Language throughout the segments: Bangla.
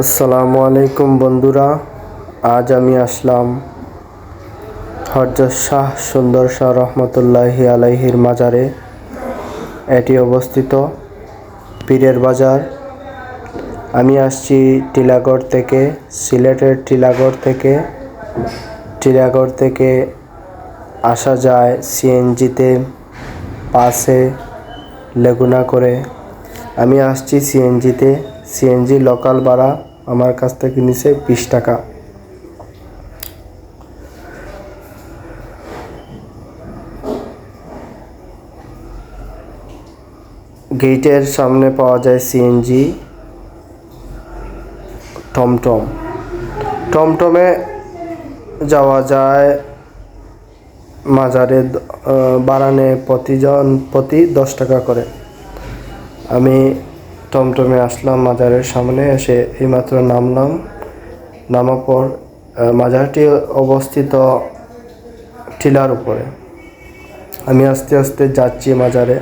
আসসালামু আলাইকুম বন্ধুরা, আজ আমি আসলাম হযরত শাহ সুন্দর শাহ রহমতুল্লাহি আলাইহির মাজারে। এটি অবস্থিত পীরের বাজার। আমি আসছি টিলাগড় থেকে, সিলেটের টিলাগড় থেকে আসা যায় সিএনজিতে, পাশে লেগুনা করে। আমি আসছি সিএনজিতে। সিএনজি লোকাল ভাড়া আমার কাছ থেকে নিছে 20 টাকা। গেটের সামনে পাওয়া যায় সিএনজি, টমটমে যাওয়া যায় মাজারে। বারানে প্রতি 10 টাকা করে। আমি টমটমে আসলাম মাজারের সামনে, এসে এইমাত্র নামার পর মাজারটি অবস্থিত টিলার উপরে। আমি আস্তে আস্তে যাচ্ছি মাজারে।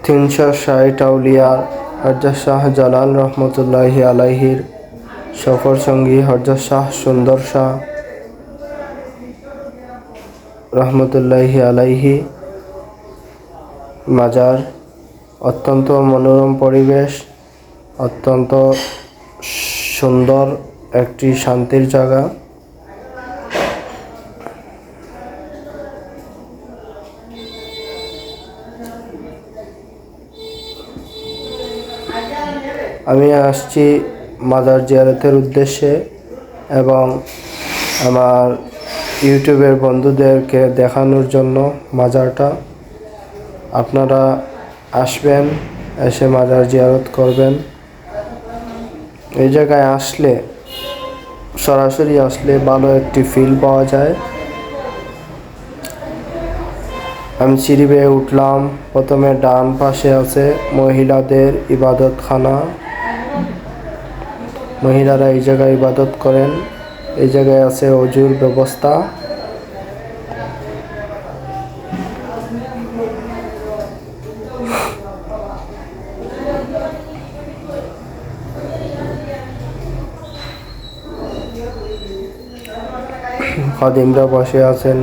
$360 আউলিয়ার হযরত শাহ জালাল রহমতুল্লাহি আলাইহির সফর সঙ্গী হযরত শাহ সুন্দর শাহ রহমতুল্লাহি আলাইহি মাজার। অত্যন্ত মনোরম পরিবেশ, অত্যন্ত সুন্দর একটি শান্তির জায়গা। আমি আসছি মাজার জিয়ারতের উদ্দেশ্যে এবং আমার ইউটিউবের বন্ধুদেরকে দেখানোর জন্য মাজারটা। আপনারা আসবেন, এসে মাজার জিয়ারত করবেন। এই জায়গায় আসলে, সরাসরি আসলে ভালো একটি ফিল পাওয়া যায়। আমি সিঁড়ি বেয়ে উঠলাম। প্রথমে ডান পাশে আছে মহিলাদের ইবাদতখানা। মহিলারা এই জায়গায় ইবাদত করেন। এই জায়গায় আছে অজুর ব্যবস্থা। খাদিমরা বসে আছেন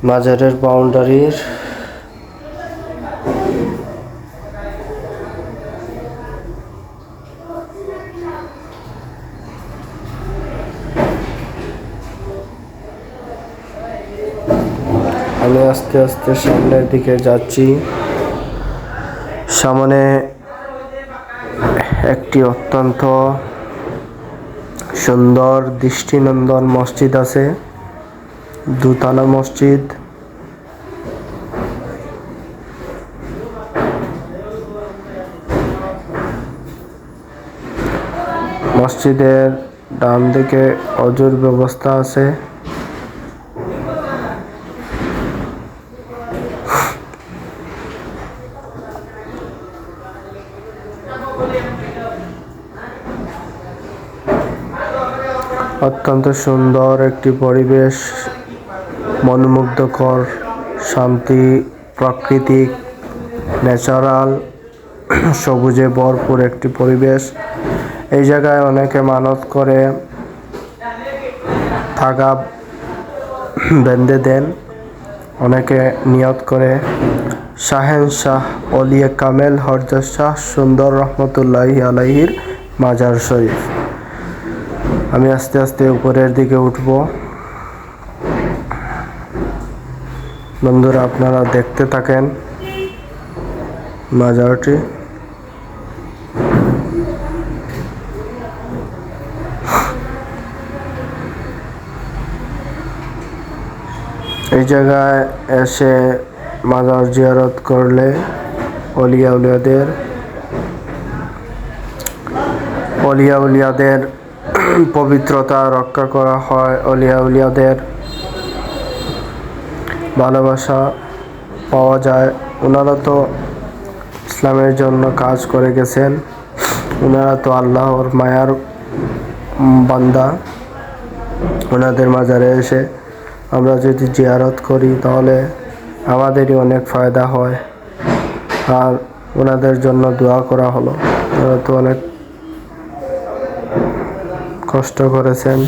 মাজারের বাউন্ডারির। আমি আস্তে আস্তে সামনের দিকে যাচ্ছি। সামনে একটি অত্যন্ত সুন্দর দৃষ্টিনন্দন মসজিদ আছে, দুতলা মসজিদ। মসজিদের ডান দিকে অজুর ব্যবস্থা আছে। অত্যন্ত সুন্দর একটি পরিবেশ, মনোমুগ্ধকর, শান্তি, প্রাকৃতিক, ন্যাচারাল, সবুজে ভরপুর একটি পরিবেশ। এই জায়গায় অনেকে মানত করে থাকা বেঁধে দেন, অনেকে নিয়ত করে। শাহেনশাহ অলিয়ে কামেল হযরত শাহ সুন্দর রহমতুল্লাহি আলাইহির মাজার শরীফ। আমি আস্তে আস্তে উপরের দিকে উঠব। বন্ধুরা, আপনারা দেখতে থাকেন মাজারটি। এই জায়গায় এসে মাজার জিয়ারত করলে অলিয়া উলিয়াদের পবিত্রতা রক্ষা করা হয়। অলিয়া উলিয়াদের ভালোবাসা পাওয়া যায়। ওনারা তো ইসলামের জন্য কাজ করে গেছেন। ওনারা তো আল্লাহর মায়ার বান্দা। ওনাদের মাজারে এসে আমরা যদি জিয়ারত করি তাহলে আমাদেরই অনেক ফায়দা হয়। আর ওনাদের জন্য দোয়া করা হলো, ওরা তো অনেক কষ্ট করেছেন।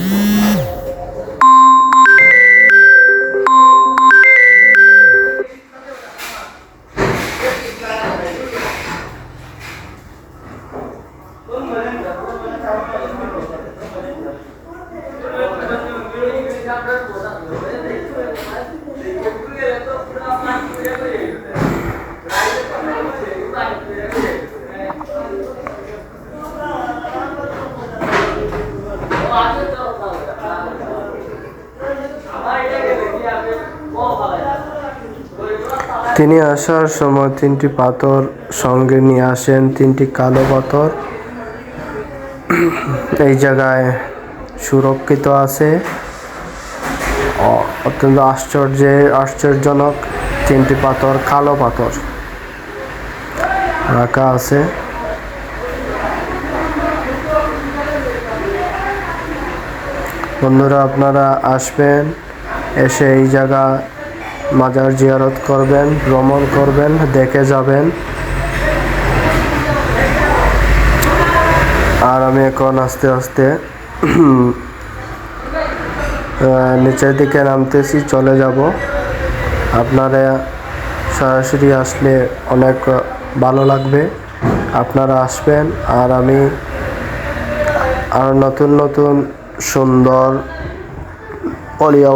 তিনি আসার সময় 3টি পাথর সঙ্গে নিয়ে আসেন, 3টি কালো পাথর এই জায়গায় সুরক্ষিত আছে। অত্যন্ত আশ্চর্যজনক 3টি পাথর, কালো পাথর রাখা আছে। বন্ধুরা, আপনারা আসবেন, এসে এই জায়গা মাজার জিয়ারত করবেন, ভ্রমণ করবেন, দেখে যাবেন। আর আমি এখন আস্তে আস্তে নিচের দিকে নামতেছি, চলে যাব। আপনারা সরাসরি আসলে অনেক ভালো লাগবে। আপনারা আসবেন, আর আমি আর নতুন নতুন সুন্দর অলিয়া